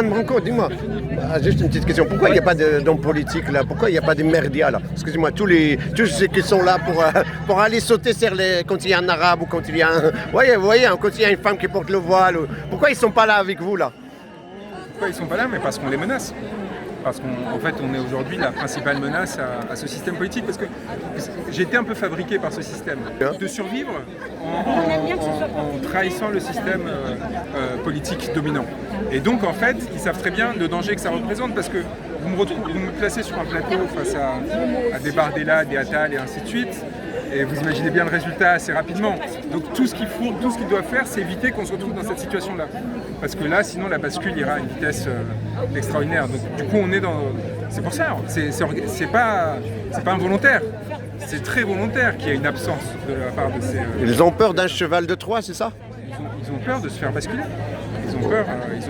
Branco, dis-moi, juste une petite question. Pourquoi il n'y a pas d'homme politique là? Pourquoi il n'y a pas de merdia là? Excusez-moi, tous ceux qui sont là pour aller sauter sur quand il y a un arabe ou quand il y a un. Voyez, quand il y a une femme qui porte le voile. Pourquoi ils ne sont pas là avec vous là? Pourquoi ils ne sont pas là? Mais parce qu'on les menace. Parce qu'en fait, on est aujourd'hui la principale menace à ce système politique. Parce que j'ai été un peu fabriqué par ce système. De survivre en trahissant le système politique dominant. Et donc, en fait, ils savent très bien le danger que ça représente. Parce que vous me placez sur un plateau face à des Bardella, des Attal et ainsi de suite. Et vous imaginez bien le résultat assez rapidement. Donc tout ce qu'ils doivent faire, c'est éviter qu'on se retrouve dans cette situation-là. Parce que là, sinon, la bascule ira à une vitesse extraordinaire. Donc du coup, on est dans... C'est pour ça, c'est pas involontaire. C'est très volontaire qu'il y ait une absence de la part de ces... Ils ont peur d'un cheval de Troie, c'est ça? Ils ont peur de se faire basculer. Ils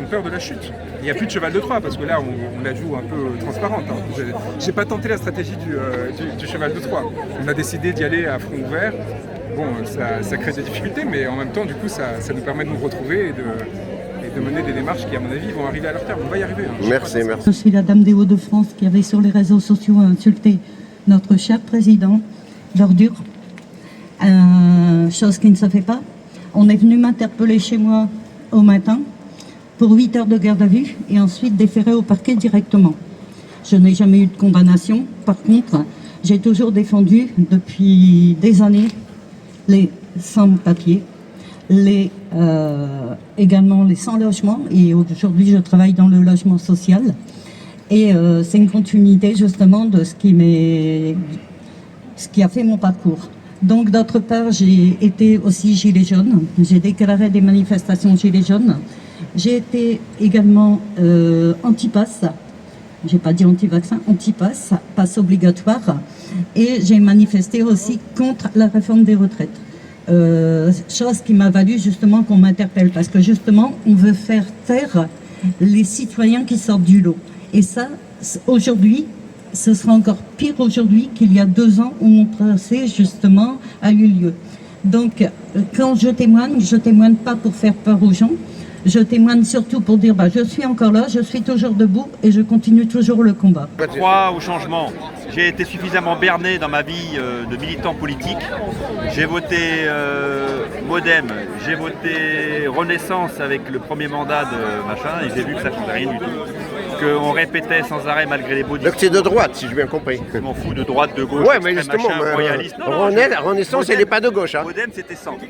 ont peur de la chute. Il n'y a plus de cheval de Troie parce que là, on la joue un peu transparente. Hein. J'ai pas tenté la stratégie du cheval de Troie. On a décidé d'y aller à front ouvert. Bon, ça crée des difficultés, mais en même temps, du coup, ça nous permet de nous retrouver et de mener des démarches qui, à mon avis, vont arriver à leur terme. On va y arriver. Hein. Merci. Je suis la dame des Hauts-de-France qui avait sur les réseaux sociaux insulté notre cher président, l'ordure. Chose qui ne se fait pas. On est venu m'interpeller chez moi au matin pour 8 heures de garde à vue et ensuite déféré au parquet directement. Je n'ai jamais eu de condamnation. Par contre, j'ai toujours défendu depuis des années les sans-papiers, également les sans-logement, et aujourd'hui je travaille dans le logement social. Et c'est une continuité justement de ce qui a fait mon parcours. Donc d'autre part, j'ai été aussi gilet jaune, j'ai déclaré des manifestations gilet jaune. J'ai été également anti-pass, j'ai pas dit anti-vaccin, anti-pass, pass obligatoire, et j'ai manifesté aussi contre la réforme des retraites. Chose qui m'a valu justement qu'on m'interpelle, parce que justement on veut faire taire les citoyens qui sortent du lot. Et ça, aujourd'hui, ce sera encore pire aujourd'hui qu'il y a 2 ans où mon procès justement a eu lieu. Donc quand je témoigne pas pour faire peur aux gens. Je témoigne surtout pour dire je suis encore là, je suis toujours debout et je continue toujours le combat. Je crois au changement. J'ai été suffisamment berné dans ma vie de militant politique. J'ai voté Modem, j'ai voté Renaissance avec le premier mandat de machin et j'ai vu que ça ne changeait rien du tout. Qu'on répétait sans arrêt malgré les beaux discours. Donc c'est de droite, si j'ai bien compris. Je m'en fous de droite, de gauche, ouais, mais justement, machin, royaliste. Renaissance, elle n'est pas de gauche. Hein. Modem, c'était centre.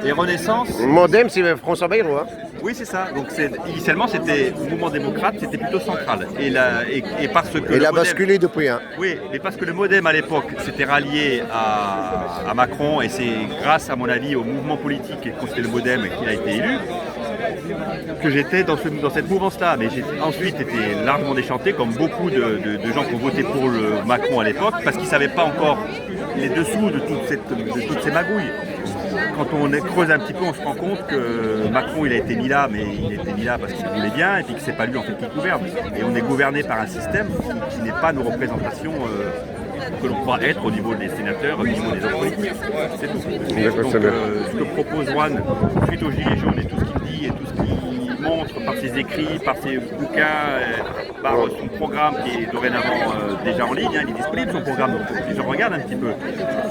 Et Renaissance... Modem, c'est François Bayrou. Hein. Oui, c'est ça. Donc initialement, c'était mouvement démocrate, c'était plutôt central. Et parce que il a basculé depuis. Hein. Oui, mais parce que le Modem à l'époque s'était rallié à Macron, et c'est grâce, à mon avis, au mouvement politique et quand c'était le Modem qu'il a été élu, que j'étais dans cette mouvance-là. Mais j'ai ensuite été largement déchanté, comme beaucoup de gens qui ont voté pour le Macron à l'époque, parce qu'ils ne savaient pas encore les dessous de toutes ces magouilles. Quand on creuse un petit peu, on se rend compte que Macron, il a été mis là, mais il a été mis là parce qu'il voulait bien, et puis que c'est pas lui en fait qui gouverne. Et on est gouverné par un système qui n'est pas nos représentations que l'on croit être au niveau des sénateurs, au niveau des hommes politiques. C'est tout. Donc ce que propose Juan, suite aux Gilets jaunes et tout ce qu'il dit et tout ce qu'il montre par ses écrits, par ses bouquins, par son programme qui est dorénavant déjà en ligne, il est disponible son programme, donc les gens regardent un petit peu.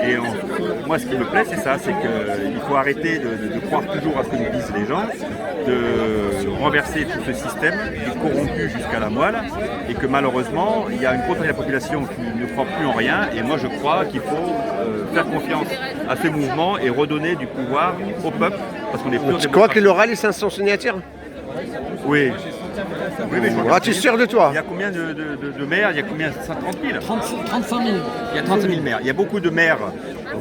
Et moi ce qui me plaît c'est ça, c'est qu'il faut arrêter de croire toujours à ce que nous disent les gens, de renverser tout ce système qui est corrompu jusqu'à la moelle, et que malheureusement il y a une grosse partie de la population qui ne croit plus en rien, et moi je crois qu'il faut faire confiance à ce mouvement et redonner du pouvoir au peuple, parce qu'on est plus... Tu crois qu'il aura les 500 signatures? Oui. Oui, mais tu es sûr de toi? Il y a combien de maires? Il y a combien? 130 000 35 000. Il y a 35 000 maires. Il y a beaucoup de maires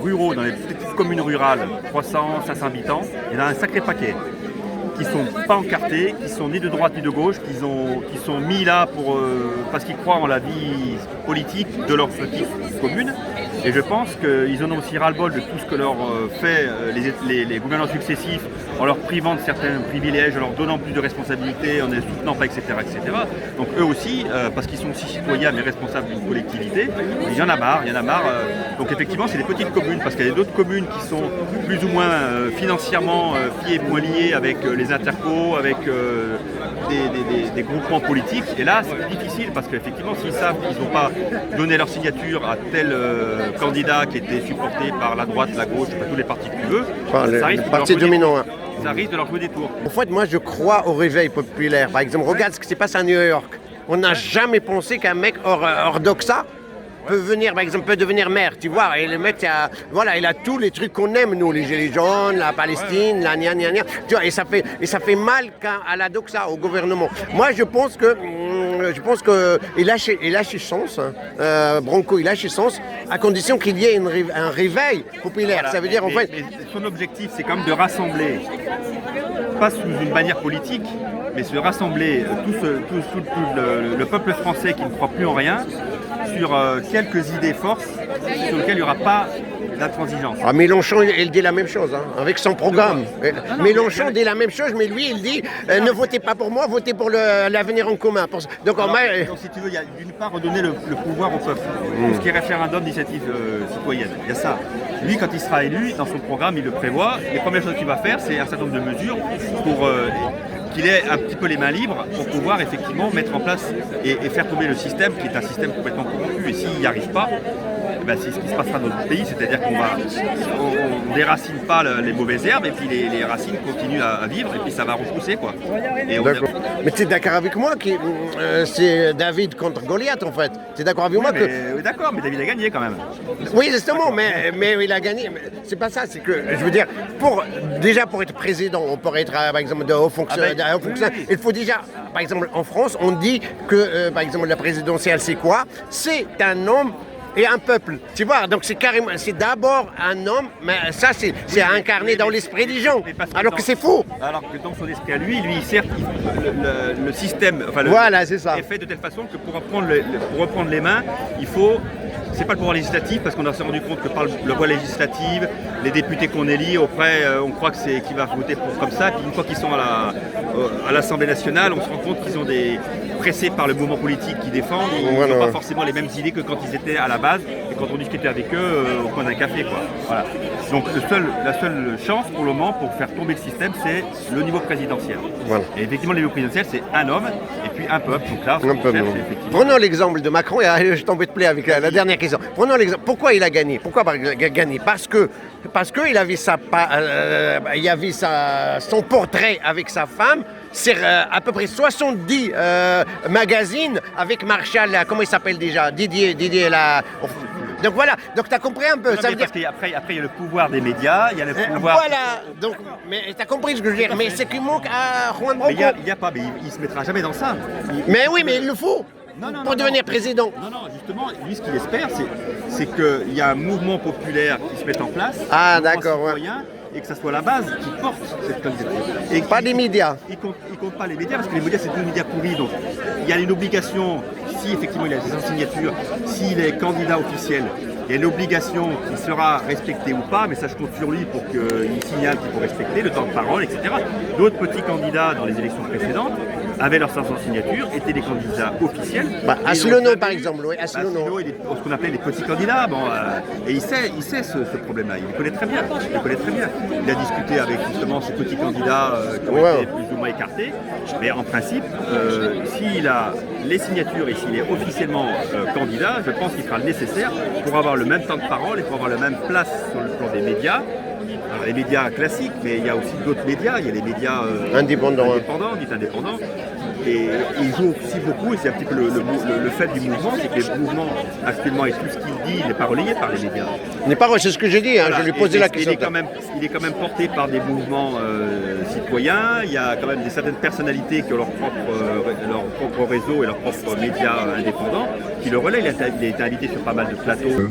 ruraux dans les petites communes rurales, 300, 500 habitants. Il y en a un sacré paquet qui ne sont pas encartés, qui sont ni de droite ni de gauche, qui sont mis là parce qu'ils croient en la vie politique de leur petite commune. Et je pense qu'ils en ont aussi ras-le-bol de tout ce que leur fait les gouvernements successifs, en leur privant de certains privilèges, en leur donnant plus de responsabilités, en ne les soutenant pas, etc., etc. Donc eux aussi, parce qu'ils sont aussi citoyens mais responsables d'une collectivité, il y en a marre, donc effectivement c'est des petites communes, parce qu'il y a d'autres communes qui sont plus ou moins financièrement pieds et poings liés avec les intercos, avec des groupements politiques. Et là, c'est plus difficile parce qu'effectivement, s'ils savent qu'ils n'ont pas donné leur signature à tel candidat qui était supporté par la droite, la gauche, tous les partis que tu veux, ça risque ça risque de leur jouer des tours. En fait, moi, je crois au réveil populaire. Par exemple, regarde ce qui s'est passé à New York. On n'a jamais pensé qu'un mec orthodoxe peut venir, par exemple, peut devenir maire, tu vois. Et le mec, il a tous les trucs qu'on aime, nous, les gilets jaunes, la Palestine, la gna gna gna. Tu vois, et ça fait mal à la doxa, au gouvernement. Moi, je pense que il a ses chances. Branco, il a ses chances, à condition qu'il y ait un réveil populaire. Voilà. Ça veut dire, en fait, mais son objectif, c'est quand même de rassembler, pas sous une bannière politique, mais se rassembler tout le peuple français qui ne croit plus en rien sur quelques idées forces sur lesquelles il n'y aura pas d'intransigeance. Ah, Mélenchon, il dit la même chose, hein, avec son programme. Mélenchon dit la même chose, mais lui, il dit ne votez pas pour moi, votez pour l'avenir en commun. Donc, donc, si tu veux, il y a d'une part redonner le pouvoir au peuple. Tout ce qui est référendum d'initiative citoyenne, il y a ça. Lui, quand il sera élu, dans son programme, il le prévoit. Les premières choses qu'il va faire, c'est un certain nombre de mesures pour qu'il ait un petit peu les mains libres pour pouvoir effectivement mettre en place et faire tomber le système qui est un système complètement corrompu. Et s'il n'y arrive pas, ben c'est ce qui se passera dans notre pays, c'est-à-dire qu'on ne déracine pas les mauvaises herbes et puis les racines continuent à vivre et puis ça va repousser quoi. Mais tu es d'accord avec moi que c'est David contre Goliath en fait. Tu es d'accord avec moi que... D'accord, mais David a gagné quand même. Oui justement, mais il a gagné. C'est pas ça, c'est que je veux dire, pour être président, on pourrait être par exemple de haut fonctionnaire. Il faut déjà, par exemple en France, on dit que par exemple la présidentielle c'est quoi? C'est un homme et un peuple, tu vois, donc c'est d'abord un homme, mais ça c'est incarné dans l'esprit des gens, alors que c'est faux. Alors que dans son esprit à lui, certes, le système, c'est ça. Est fait de telle façon que pour reprendre les mains, il faut, c'est pas le pouvoir législatif, parce qu'on s'est rendu compte que par le voie législative, les députés qu'on élit, après on croit que c'est qui va voter pour comme ça, puis une fois qu'ils sont à l'Assemblée nationale, on se rend compte qu'ils ont pressés par le mouvement politique qu'ils défendent, ils n'ont pas forcément les mêmes idées que quand ils étaient à la base et quand on discutait avec eux au coin d'un café, quoi. Voilà. Donc la seule chance pour le moment pour faire tomber le système, c'est le niveau présidentiel. Voilà. Et effectivement, le niveau présidentiel, c'est un homme et puis un peuple. Donc là, prenons l'exemple de Macron, et je t'embête plus avec la dernière question. Prenons l'exemple. Pourquoi il a gagné? Il a gagné parce qu'il avait son portrait avec sa femme. C'est à peu près 70 magazines avec Marshall, comment il s'appelle déjà? Didier là. Donc voilà, donc tu as compris un peu. Non, ça veut dire qu'après il y a le pouvoir des médias, il y a le pouvoir... Voilà, donc, mais tu as compris ce que je veux dire, mais c'est qu'il manque à Juan Branco. Il n'y a pas, mais il se mettra jamais dans ça. Mais oui, mais il le faut pour devenir président. Non, justement, lui ce qu'il espère, c'est qu'il y a un mouvement populaire qui se mette en place. Ah d'accord, ouais. Et que ça soit la base qui porte cette candidature. Et pas les médias. Il compte pas les médias parce que les médias c'est des médias pourris. Donc il y a une obligation, si effectivement il a des signatures, s'il est candidat officiel, il y a une obligation qui sera respectée ou pas, mais ça je compte sur lui pour qu'il signale qu'il faut respecter le temps de parole, etc. D'autres petits candidats dans les élections précédentes avaient leurs 500 signatures, étaient des candidats officiels. Asselineau par exemple, oui. Asselineau est ce qu'on appelait les petits candidats. Et il sait ce problème-là, il le connaît très bien. Il a discuté avec justement ces petits candidats qui ont été plus ou moins écartés. Mais en principe, s'il a les signatures et s'il est officiellement candidat, je pense qu'il fera le nécessaire pour avoir le même temps de parole et pour avoir la même place sur le plan des médias. Alors, les médias classiques, mais il y a aussi d'autres médias. Il y a les médias indépendants. Et il joue aussi beaucoup, et c'est un petit peu le fait du mouvement, c'est que le mouvement actuellement et tout ce qu'il dit, il n'est pas relayé par les médias. C'est ce que j'ai dit, voilà, je lui ai posé la question. Il est quand même porté par des mouvements citoyens, il y a quand même certaines personnalités qui ont leur propre réseau et leurs propres médias indépendants qui le relaient. Il a été invité sur pas mal de plateaux.